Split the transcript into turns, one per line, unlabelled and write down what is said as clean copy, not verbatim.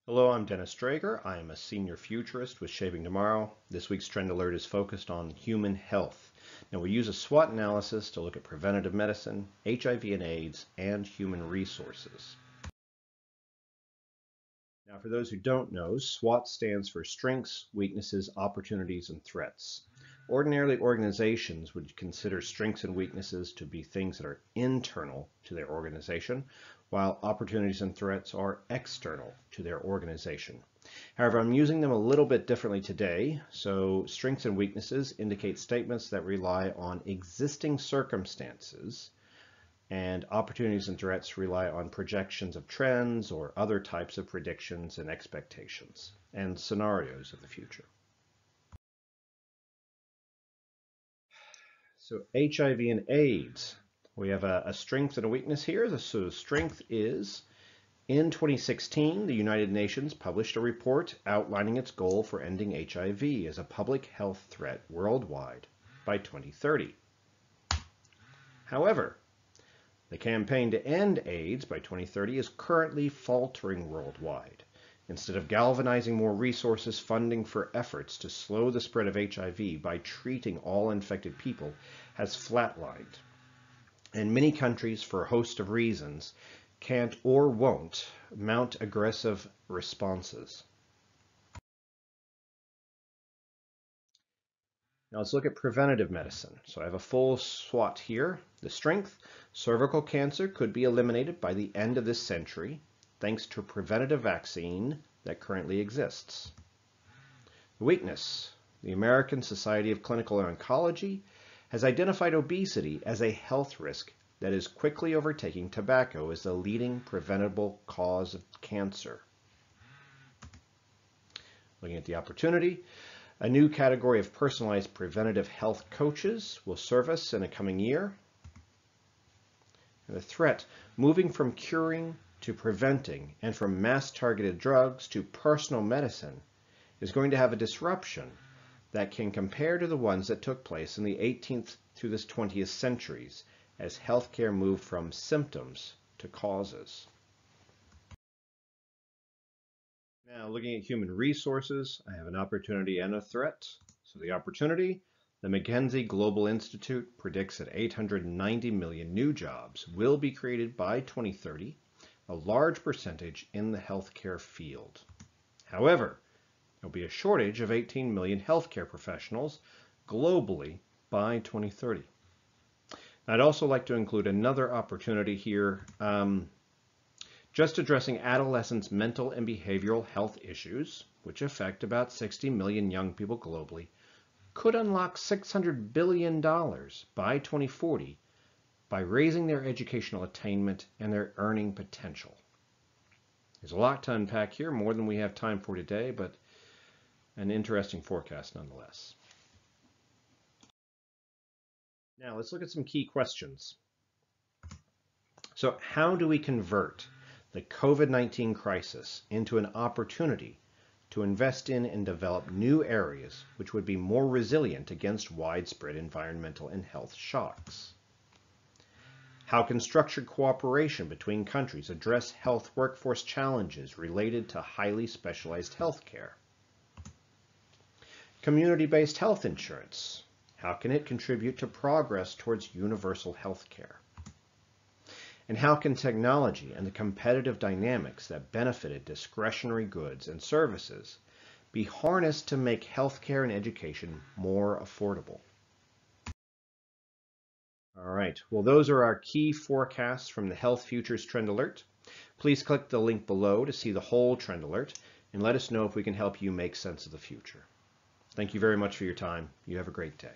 Hello, I'm Dennis Drager. I am a senior futurist with Shaping Tomorrow. This week's Trend Alert is focused on human health. Now, we use a SWOT analysis to look at preventative medicine, HIV and AIDS, and human resources. Now, for those who don't know, SWOT stands for Strengths, Weaknesses, Opportunities, and Threats. Ordinarily, organizations would consider strengths and weaknesses to be things that are internal to their organization, while opportunities and threats are external to their organization. However, I'm using them a little bit differently today. So strengths and weaknesses indicate statements that rely on existing circumstances, and opportunities and threats rely on projections of trends or other types of predictions and expectations and scenarios of the future. So HIV and AIDS, we have a strength and a weakness here. So the strength is, in 2016, the United Nations published a report outlining its goal for ending HIV as a public health threat worldwide by 2030. However, the campaign to end AIDS by 2030 is currently faltering worldwide. Instead of galvanizing more resources, funding for efforts to slow the spread of HIV by treating all infected people has flatlined. And many countries, for a host of reasons, can't or won't mount aggressive responses. Now let's look at preventative medicine. So I have a full SWOT here. The strength: cervical cancer could be eliminated by the end of this century, thanks to a preventative vaccine that currently exists. The weakness: the American Society of Clinical Oncology has identified obesity as a health risk that is quickly overtaking tobacco as the leading preventable cause of cancer. Looking at the opportunity, a new category of personalized preventative health coaches will serve us in a coming year. And the threat: moving from curing to preventing and from mass-targeted drugs to personal medicine is going to have a disruption that can compare to the ones that took place in the 18th through the 20th centuries as healthcare moved from symptoms to causes. Now, looking at human resources, I have an opportunity and a threat. So the opportunity: the McKinsey Global Institute predicts that 890 million new jobs will be created by 2030, a large percentage in the healthcare field. However, there will be a shortage of 18 million healthcare professionals globally by 2030. I'd also like to include another opportunity here, just addressing adolescents' mental and behavioral health issues, which affect about 60 million young people globally, could unlock $600 billion by 2040 by raising their educational attainment and their earning potential. There's a lot to unpack here, more than we have time for today, but an interesting forecast nonetheless. Now let's look at some key questions. So how do we convert the COVID-19 crisis into an opportunity to invest in and develop new areas which would be more resilient against widespread environmental and health shocks? How can structured cooperation between countries address health workforce challenges related to highly specialized health care? Community-based health insurance: how can it contribute to progress towards universal health care? And how can technology and the competitive dynamics that benefited discretionary goods and services be harnessed to make healthcare and education more affordable? All right, well, those are our key forecasts from the Health Futures Trend Alert. Please click the link below to see the whole Trend Alert and let us know if we can help you make sense of the future. Thank you very much for your time. You have a great day.